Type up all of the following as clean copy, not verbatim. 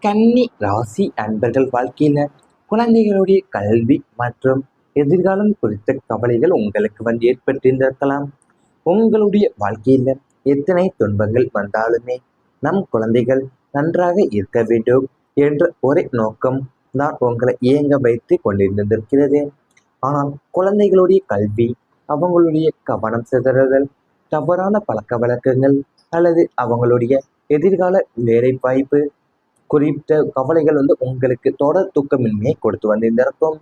கன்னி ராசி அன்பர்கள் வாழ்க்கையில குழந்தைகளுடைய கல்வி மற்றும் எதிர்காலம் குறித்த கவலைகள் உங்களுக்கு ஏற்பட்டிருந்திருக்கலாம். உங்களுடைய வாழ்க்கையில எத்தனை துன்பங்கள் வந்தாலுமே நம் குழந்தைகள் நன்றாக இருக்க வேண்டும் என்ற ஒரே நோக்கம் தான் உங்களை இயங்க வைத்து கொண்டிருந்திருக்கிறது. ஆனால் குழந்தைகளுடைய கல்வி, அவங்களுடைய கவனம் சிதறுதல், தவறான பழக்க வழக்கங்கள் அல்லது அவங்களுடைய எதிர்கால வேலை வாய்ப்பு குறித்த கவலைகள் உங்களுக்கு தொடர் தூக்கமின்மையை கொடுத்து வந்திருந்திருக்கும்.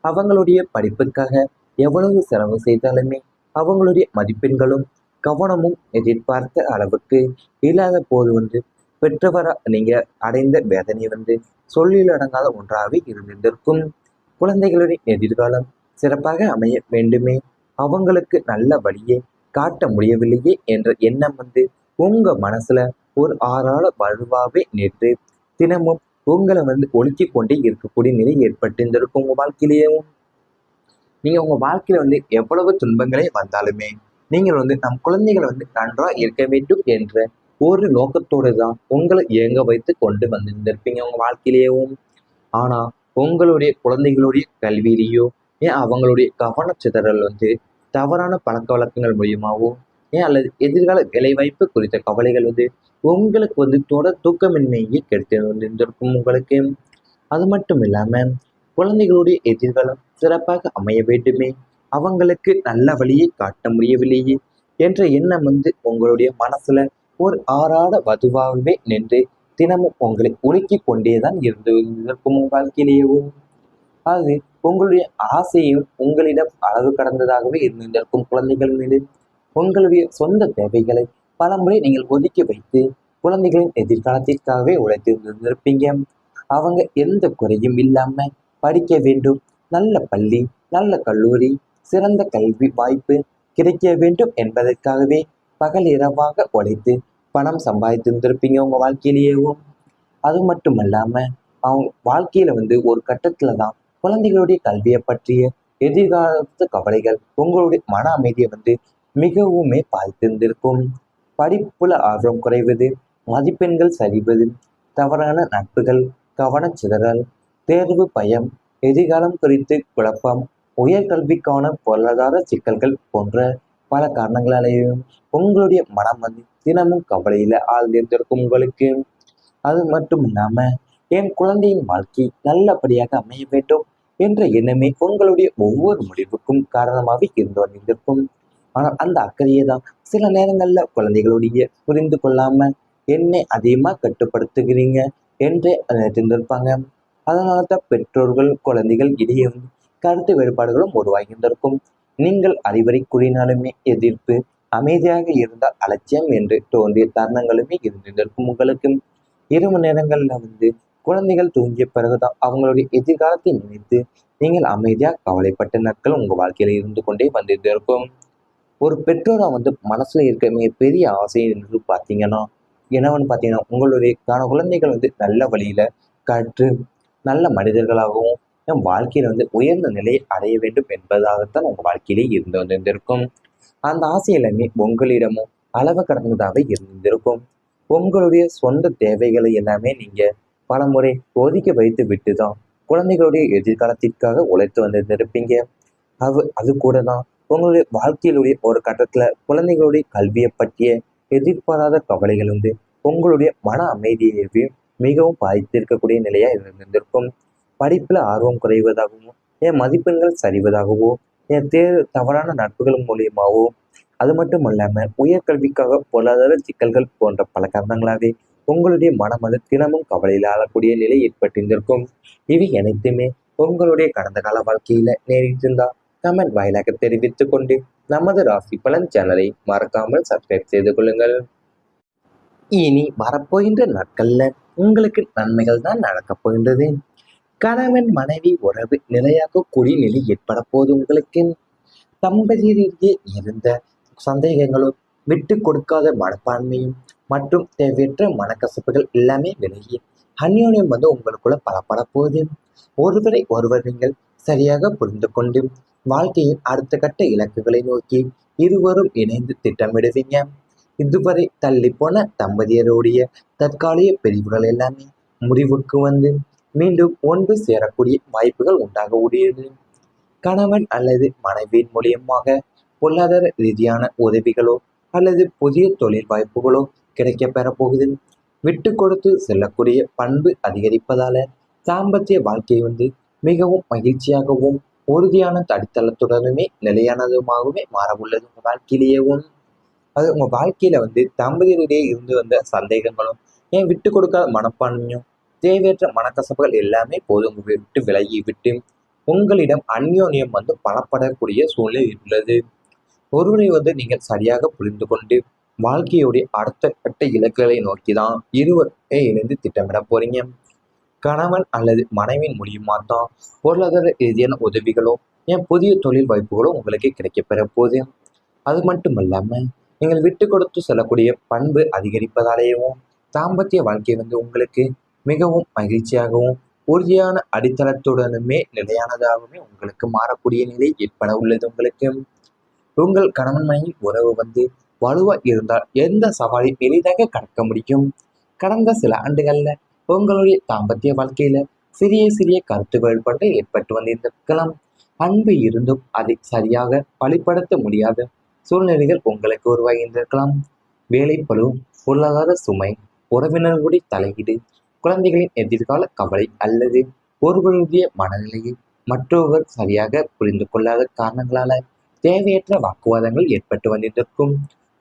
அவங்களுடைய படிப்புக்காக எவ்வளவு செலவு செய்தாலுமே அவங்களுடைய மதிப்பெண்களும் கவனமும் எதிர்பார்த்த அளவுக்கு இல்லாத போது பெற்றவரா நீங்க அடைந்த வேதனை சொல்லிலடங்காத ஒன்றாகவே இருந்திருக்கும். குழந்தைகளுடைய எதிர்காலம் சிறப்பாக அமைய வேண்டுமே, அவங்களுக்கு நல்ல வழியை காட்ட முடியவில்லையே என்ற எண்ணம் உங்க மனசுல ஒரு ஆறாள வலுவாவே நேற்று தினமும் உங்களை ஒழுக்கி கொண்டே இருக்கக்கூடிய நிலை ஏற்பட்டிருந்திருக்கும். உங்க வாழ்க்கையிலேயும் நீங்க உங்க வாழ்க்கையில எவ்வளவு துன்பங்களே வந்தாலுமே நீங்கள் நம் குழந்தைகளை நன்றாக இருக்க வேண்டும் என்ற ஒரு நோக்கத்தோடு தான் உங்களை இயங்க வைத்து கொண்டு வந்திருந்திருப்பீங்க உங்க வாழ்க்கையிலேயும். ஆனா உங்களுடைய குழந்தைகளுடைய கல்வியிலேயோ ஏன் அவங்களுடைய கவனச்சிதறல் தவறான பழக்க வழக்கங்கள் மூலியமாகவும் ஏன் அல்லது எதிர்கால வேலைவாய்ப்பு குறித்த கவலைகள் உங்களுக்கு தொடர் தூக்கமின்மையை கெடுத்து இருந்திருக்கும் உங்களுக்கு. அது மட்டும் இல்லாம குழந்தைகளுடைய எதிர்காலம் சிறப்பாக அமைய வேண்டுமே, அவங்களுக்கு நல்ல வழியை காட்ட முடியவில்லையே என்ற எண்ணம் உங்களுடைய மனசுல ஒரு ஆறாட வதுவாகவே நின்று தினமும் உங்களை உலுக்கி கொண்டேதான் இருந்திருக்கும் வாழ்க்கையிலேயும். அது உங்களுடைய ஆசையும் உங்களிடம் அளவு கடந்ததாகவே இருந்திருக்கும். குழந்தைகள் மீது உங்களுடைய சொந்த தேவைகளை பலமுறை நீங்கள் ஒதுக்கி வைத்து குழந்தைகளின் எதிர்காலத்திற்காகவே உழைத்திருந்திருப்பீங்க. அவங்க எந்த குறையும் இல்லாம படிக்க வேண்டும், நல்ல பள்ளி, நல்ல கல்லூரி, சிறந்த கல்வி வாய்ப்பு கிடைக்க வேண்டும் என்பதற்காகவே பகல் இரவாக உழைத்து பணம் சம்பாதித்திருந்திருப்பீங்க உங்க வாழ்க்கையிலேயும். அது மட்டும் இல்லாம அவங்க வாழ்க்கையில ஒரு கட்டத்துல தான் குழந்தைகளுடைய கல்வியை பற்றிய எதிர்காலத்து கவலைகள் உங்களுடைய மன அமைதியை மிகவுமே பாதித்திருந்திருக்கும். படிப்புல ஆர்வம் குறைவது, மதிப்பெண்கள் சரிவது, தவறான நட்புகள், கவனச்சிதறல், தேர்வு பயம், எதிர்காலம் குறித்து குழப்பம், உயர்கல்விக்கான பொருளாதார சிக்கல்கள் போன்ற பல காரணங்களாலேயும் உங்களுடைய மனம் தினமும் கவலையில ஆழ்ந்திருந்திருக்கும் உங்களுக்கு. அது மட்டும் இல்லாம என் குழந்தையின் வாழ்க்கை நல்லபடியாக அமைய வேண்டும் என்ற எண்ணமே உங்களுடைய ஒவ்வொரு முடிவுக்கும் காரணமாக இருந்து வந்திருக்கும். ஆனால் அந்த அக்கறையை தான் சில நேரங்கள்ல குழந்தைகளுடைய புரிந்து கொள்ளாம என்னை அதிகமாக கட்டுப்படுத்துகிறீங்க என்றே நினைத்திருந்திருப்பாங்க. அதனால தான் பெற்றோர்கள் குழந்தைகள் இடையே கருத்து வேறுபாடுகளும் உருவாகியிருந்திருக்கும். நீங்கள் அறிவுரை கூறினாலுமே எதிர்ப்பு, அமைதியாக இருந்தால் அலட்சியம் என்று தோன்றிய தருணங்களுமே இருந்திருக்கும் உங்களுக்கு. இரவு நேரங்கள்ல குழந்தைகள் தூங்கிய பிறகுதான் அவங்களுடைய எதிர்காலத்தை நினைத்து நீங்கள் அமைதியாக கவலைப்பட்ட நாட்கள் உங்க வாழ்க்கையில இருந்து கொண்டே வந்திருந்திருக்கும். ஒரு பெற்றோரா மனசுல இருக்க மிகப்பெரிய ஆசை என்று பார்த்தீங்கன்னா என்னவென்னு பார்த்தீங்கன்னா உங்களுடைய குழந்தைகள் நல்ல வழியில கற்று நல்ல மனிதர்களாகவும் என் வாழ்க்கையில உயர்ந்த நிலையை அடைய வேண்டும் என்பதாகத்தான் உங்க வாழ்க்கையிலே இருந்து வந்திருந்திருக்கும். அந்த ஆசை எல்லாமே உங்களிடமும் அளவு கடந்ததாகவே இருந்திருக்கும். உங்களுடைய சொந்த தேவைகளை எல்லாமே நீங்க பல முறை ஒதுக்கி வைத்து விட்டு தான் குழந்தைகளுடைய எதிர்காலத்திற்காக உழைத்து வந்திருந்திருப்பீங்க. அது கூட தான் உங்களுடைய வாழ்க்கையிலுடைய ஒரு கட்டத்துல குழந்தைகளுடைய கல்வியை பற்றிய எதிர்பாராத கவலைகள் உங்களுடைய மன அமைதியையே மிகவும் பாதித்திருக்கக்கூடிய நிலையா இருந்திருக்கும். படிப்புல ஆர்வம் குறைவதாகவும் என் மதிப்பெண்கள் சரிவதாகவோ என் தவறான நட்புகள் மூலியமாவோ அது மட்டும் இல்லாம உயர்கல்விக்காக பொருளாதார சிக்கல்கள் போன்ற பல காரணங்களாவே உங்களுடைய மனம் தினமும் கவலையில் ஆளக்கூடிய நிலை ஏற்பட்டிருந்திருக்கும். இவை அனைத்துமே உங்களுடைய கடந்த கால வாழ்க்கையில நேரிட்டிருந்தா கமெண்ட் வாயிலாக தெரிவித்துக் கொண்டு நமது ராசி பலன் சேனலை மறக்காமல் சப்ஸ்கிரைப் செய்து கொள்ளுங்கள். இனி வரப்போகின்ற நாட்கள்ல உங்களுக்கு நன்மைகள் தான் நடக்கப் போகின்றது. கணவன் மனைவி உறவு நிலையாக கூடிய நிலை ஏற்பட போது உங்களுக்கு. தம்பதியிலேயே இருந்த சந்தேகங்களும் விட்டு கொடுக்காத மனப்பான்மையும் மற்றும் தேவையற்ற மனக்கசப்புகள் எல்லாமே விலகி அந்யோன்யம் உங்களுக்குள்ள பலப்பட போகுது. ஒருவரை ஒருவர் நீங்கள் சரியாக புரிந்து கொண்டு வாழ்க்கையின் அடுத்த கட்ட இலக்குகளை நோக்கி இருவரும் இணைந்து திட்டமிடுவீங்க. இதுவரை தள்ளி போன தம்பதியருடைய தற்காலிக பிரிவுகள் எல்லாமே முடிவுக்கு வந்து மீண்டும் ஒன்று சேரக்கூடிய வாய்ப்புகள் உண்டாக உடையது. கணவன் அல்லது மனைவியின் மூலியமாக பொருளாதார ரீதியான உதவிகளோ அல்லது புதிய தொழில் வாய்ப்புகளோ கிடைக்க பெறப்போகுது. விட்டு கொடுத்து செல்லக்கூடிய பண்பு அதிகரிப்பதால தாம்பத்திய வாழ்க்கை வந்து மிகவும் மகிழ்ச்சியாகவும் உறுதியான அடித்தளத்துடனுமே நிலையானதுமாகவே மாற உள்ளது உங்க வாழ்க்கையிலேயேவும். அது உங்க வாழ்க்கையில வந்து தம்பதியிடையே இருந்து வந்த சந்தேகங்களும் ஏன் விட்டு கொடுக்காத மனப்பான்மையும் தேவையற்ற மனக்கசப்புகள் எல்லாமே போதும் விட்டு விலகி விட்டு உங்களிடம் அந்யோன்யம் வந்து பலப்படக்கூடிய சூழ்நிலை உள்ளது. ஒருவரை வந்து நீங்கள் சரியாக புரிந்து கொண்டு வாழ்க்கையுடைய அடுத்த கட்ட இலக்குகளை நோக்கி தான் இருவரே இணைந்து திட்டமிட போறீங்க. கணவன் அல்லது மனைவியின் மூலியமா தான் பொருளாதார ரீதியான உதவிகளோ ஏன் புதிய தொழில் வாய்ப்புகளோ உங்களுக்கு கிடைக்க பெற போகுது. அது மட்டும் இல்லாம நீங்கள் விட்டு கொடுத்து செல்லக்கூடிய பண்பு அதிகரிப்பதாலேயும் தாம்பத்திய வாழ்க்கை வந்து உங்களுக்கு மிகவும் மகிழ்ச்சியாகவும் உறுதியான அடித்தளத்துடனுமே நிலையானதாகவுமே உங்களுக்கு மாறக்கூடிய நிலை ஏற்பட உள்ளது உங்களுக்கு. உங்கள் கணவன் மனைவி உறவு வந்து வலுவா இருந்தால் எந்த சவாலையும் எளிதாக கடக்க முடியும். கடந்த சில ஆண்டுகள்ல உங்களுடைய தாம்பத்திய வாழ்க்கையில சிறிய சிறிய கருத்து வேறுபாடுகள் ஏற்பட்டு வந்திருக்கலாம். அன்பு இருந்தும் அதை சரியாக வழிப்படுத்த முடியாத சூழ்நிலைகள் உங்களுக்கு உருவாகியிருந்திருக்கலாம். வேலைப்பளு, பொருளாதார சுமை, உறவினர்களுடைய தலையீடு, குழந்தைகளின் எதிர்கால கவலை அல்லது ஒருவருடைய மனநிலையை மற்றொருவர் சரியாக புரிந்து கொள்ளாத காரணங்களால தேவையற்ற வாக்குவாதங்கள் ஏற்பட்டு வந்திருக்கும்.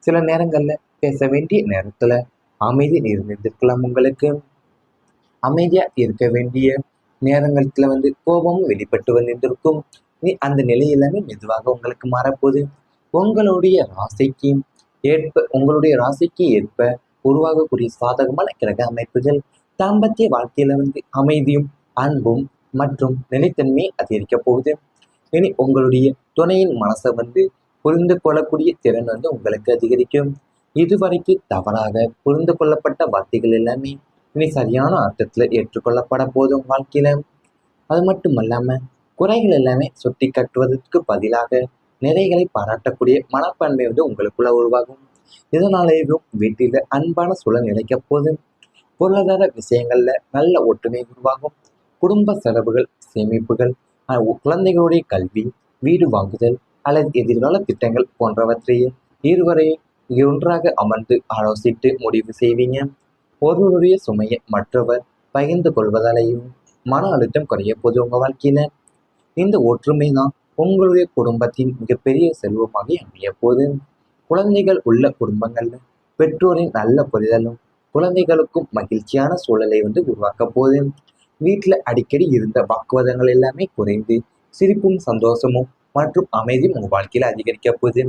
சில நேரங்கள்ல பேச வேண்டிய நேரத்துல அமைதி இருந்திருக்கலாம் உங்களுக்கு. அமைதியா இருக்க வேண்டிய நேரங்கள்ல வந்து கோபமும் வெளிப்பட்டு வந்திருக்கும். அந்த நிலை எல்லாமே மெதுவாக உங்களுக்கு மாறப்போகுது. உங்களுடைய ராசிக்கு உங்களுடைய ராசிக்கு ஏற்ப உருவாகக்கூடிய சாதகமான கிரக அமைப்புகள் தாம்பத்திய வாழ்க்கையில வந்து அமைதியும் அன்பும் மற்றும் நிலைத்தன்மையை அதிகரிக்க போகுது. இனி உங்களுடைய துணையின் மனசை வந்து புரிந்து கொள்ளக்கூடிய திறன் வந்து உங்களுக்கு அதிகரிக்கும். இதுவரைக்கு தவறாக புரிந்து கொள்ளப்பட்ட வார்த்தைகள் எல்லாமே இனி சரியான அர்த்தத்துல ஏற்றுக்கொள்ளப்பட போதும் வாழ்க்கையில. அது மட்டும் இல்லாம குறைகள் எல்லாமே சுட்டி கட்டுவதற்கு பதிலாக நிறைகளை பாராட்டக்கூடிய மனப்பான்மை வந்து உங்களுக்குள்ள உருவாகும். இதனாலேயும் வீட்டில அன்பான சூழல் நிலைக்க போதும். பொருளாதார விஷயங்கள்ல நல்ல ஒற்றுமை உருவாகும். குடும்ப செலவுகள், சேமிப்புகள், குழந்தைகளுடைய கல்வி, வீடு வாங்குதல் அல்லது எதிர்கால திட்டங்கள் போன்றவற்றையே இருவரையும் ஒன்றாக அமர்ந்து ஆலோசித்து முடிவு செய்வீங்க. ஒருவருடைய சுமையை மற்றவர் பகிர்ந்து கொள்வதாலேயும் மன அழுத்தம் குறைய போது உங்க வாழ்க்கையில. இந்த ஒற்றுமை தான் உங்களுடைய குடும்பத்தின் மிகப்பெரிய செல்வமாக அமைய போது. குழந்தைகள் உள்ள குடும்பங்கள்ல பெற்றோரின் நல்ல புரிதலும் குழந்தைகளுக்கும் மகிழ்ச்சியான சூழலை வந்து உருவாக்க போது. வீட்டில் அடிக்கடி இருந்த வாக்குவாதங்கள் எல்லாமே குறைந்து சிரிப்பும் சந்தோஷமும் மற்றும் அமைதியும் உங்கள் வாழ்க்கையில அதிகரிக்க போகுது.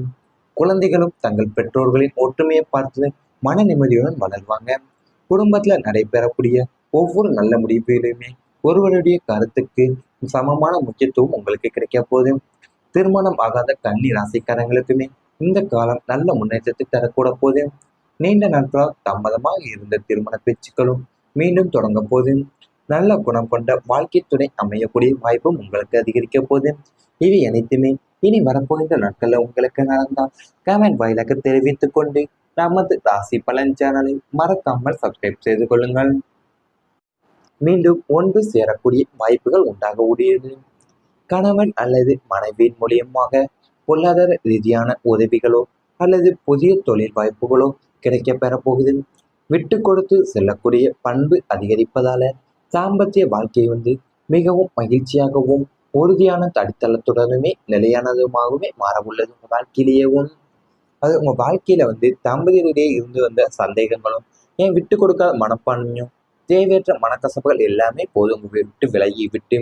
குழந்தைகளும் தங்கள் பெற்றோர்களின் ஒற்றுமையை பார்த்து மன நிம்மதியுடன் வளர்வாங்க. குடும்பத்துல நடைபெறக்கூடிய ஒவ்வொரு நல்ல முடிவிலுமே ஒருவருடைய கருத்துக்கு சமமான முக்கியத்துவம் உங்களுக்கு கிடைக்க போகுது. திருமணம் ஆகாத கன்னி ராசிக்காரங்களுக்குமே இந்த காலம் நல்ல முன்னேற்றத்தை தரக்கூட போது. நீண்ட நாட்களால் தாமதமாக இருந்த திருமண பேச்சுக்களும் மீண்டும் தொடங்க போது. நல்ல குணம் கொண்ட வாழ்க்கை துணை அமையக்கூடிய வாய்ப்பும் உங்களுக்கு அதிகரிக்க போது. இவை அனைத்துமே இனி வரப்போகின்ற நாட்கள்ல உங்களுக்கு நடந்தால் கமெண்ட் வாயிலாக தெரிவித்துக் கொண்டு நமது ராசி பலன் சேனலை மறக்காமல் சப்ஸ்கிரைப் செய்து கொள்ளுங்கள். மீண்டும் ஒன்று சேரக்கூடிய வாய்ப்புகள் உண்டாக உடையது. கணவன் அல்லது மனைவியின் மூலியமாக பொருளாதார ரீதியான உதவிகளோ அல்லது புதிய தொழில் வாய்ப்புகளோ கிடைக்க பெறப்போகுது. விட்டு கொடுத்து செல்லக்கூடிய பண்பு அதிகரிப்பதால தாம்பத்திய வாழ்க்கை வந்து மிகவும் மகிழ்ச்சியாகவும் உறுதியான அடித்தளத்துடனுமே நிலையானதுமாகவே மாற உள்ளது உங்க வாழ்க்கையிலேயேவும். அது உங்க வாழ்க்கையில வந்து தம்பதியிடையே இருந்து வந்த சந்தேகங்களும் ஏன் விட்டு கொடுக்காத மனப்பான்மையும் தேவையற்ற மனக்கசப்புகள் எல்லாமே போதும் விட்டு விலகி விட்டு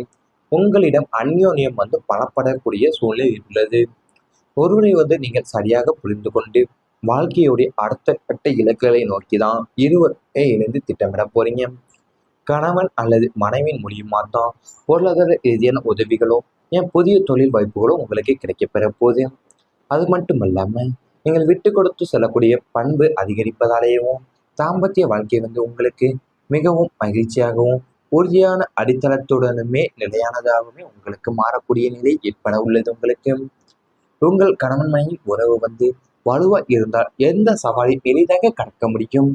உங்களிடம் அந்யோன்யம் வந்து பலப்படக்கூடிய சூழ்நிலை உள்ளது. ஒருவரை வந்து நீங்கள் சரியாக புரிந்து கொண்டு வாழ்க்கையுடைய அடுத்த கட்ட இலக்குகளை நோக்கி தான் இருவரே இணைந்து திட்டமிட போறீங்க. கணவன் அல்லது மனைவியின் மூலியமா தான் பொருளாதார ரீதியான உதவிகளோ ஏன் புதிய தொழில் வாய்ப்புகளோ உங்களுக்கு கிடைக்க பெற போகுது. அது மட்டும் இல்லாம நீங்கள் விட்டு கொடுத்து செல்லக்கூடிய பண்பு அதிகரிப்பதாலேயும் தாம்பத்திய வாழ்க்கை வந்து உங்களுக்கு மிகவும் மகிழ்ச்சியாகவும் உறுதியான அடித்தளத்துடனுமே நிலையானதாகவுமே உங்களுக்கு மாறக்கூடிய நிலை ஏற்பட உள்ளது உங்களுக்கு. உங்கள் கணவன் மனைவி உறவு வந்து வலுவா இருந்தால் எந்த சவாலையும் எளிதாக கடக்க முடியும்.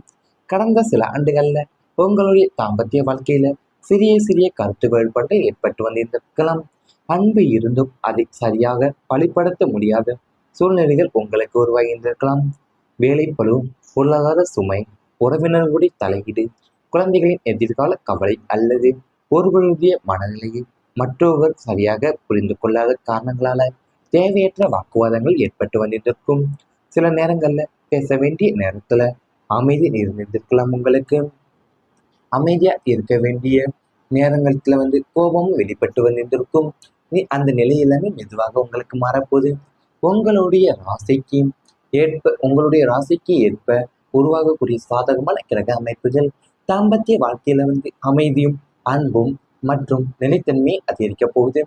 கடந்த சில ஆண்டுகள்ல உங்களுடைய தாம்பத்திய வாழ்க்கையில சிறிய சிறிய கருத்து வேறுபாடு ஏற்பட்டு வந்திருக்கலாம். அன்பு இருந்தும் அதை சரியாக வழிப்படுத்த முடியாத சூழ்நிலைகள் உங்களுக்கு உருவாகியிருந்திருக்கலாம். வேலைப்பளு, பொருளாதார சுமை, உறவினர்களுடைய தலையீடு, குழந்தைகளின் எதிர்கால கவலை அல்லது ஒருவருடைய மனநிலையை மற்றொருவர் சரியாக புரிந்து கொள்ளாத காரணங்களால தேவையற்ற வாக்குவாதங்கள் ஏற்பட்டு வந்திருக்கும். சில நேரங்கள்ல பேச வேண்டிய நேரத்துல அமைதி இருந்திருக்கலாம். உங்களுக்கு அமைதியா இருக்க வேண்டிய நேரங்கள்ல கோபமும் வெளிப்பட்டு வந்திருக்கும். அந்த நிலை எல்லாமே மெதுவாக உங்களுக்கு மாறப்போகுது. உங்களுடைய ராசிக்கு உங்களுடைய ராசிக்கு ஏற்ப உருவாகக்கூடிய சாதகமான கிரக அமைப்புகள் தாம்பத்திய வாழ்க்கையில அமைதியும் அன்பும் மற்றும் நிலைத்தன்மையை அதிகரிக்க போகுது.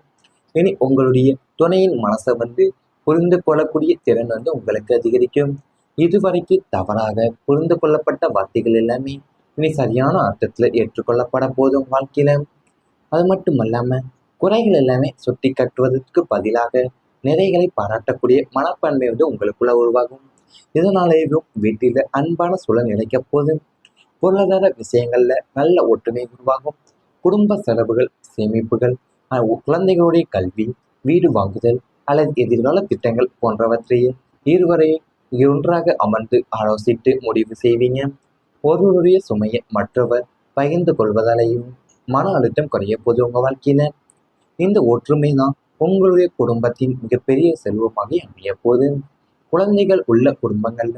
இனி உங்களுடைய துணையின் மனசை புரிந்து கொள்ளக்கூடிய திறன் உங்களுக்கு அதிகரிக்கும். இதுவரைக்கும் தவறாக புரிந்து கொள்ளப்பட்ட வார்த்தைகள் எல்லாமே இனி சரியான அர்த்தத்துல ஏற்றுக்கொள்ளப்பட போதும் வாழ்க்கையில. அது மட்டும் அல்லாம குறைகள் எல்லாமே சுட்டி கட்டுவதற்கு பதிலாக நிறைகளை பாராட்டக்கூடிய மனப்பான்மை உங்களுக்குள்ள உருவாகும். இதனாலேயும் வீட்டில அன்பான சூழல் நிலைக்க போதும். பொருளாதார விஷயங்கள்ல நல்ல ஒற்றுமை உருவாகும். குடும்ப செலவுகள், சேமிப்புகள், குழந்தைகளுடைய கல்வி, வீடு வாங்குதல் அல்லது எதிர்கால திட்டங்கள் போன்றவற்றையே இருவரை ஒன்றாக அமர்ந்து ஆலோசித்து முடிவு செய்வீங்க. ஒருவருடைய சுமையை மற்றவர் பகிர்ந்து கொள்வதாலேயும் மன அழுத்தம் குறைய போது உங்க வாழ்க்கையில. இந்த ஒற்றுமை தான் உங்களுடைய குடும்பத்தின் மிகப்பெரிய செல்வமாக அமைய போது. குழந்தைகள் உள்ள குடும்பங்கள்ல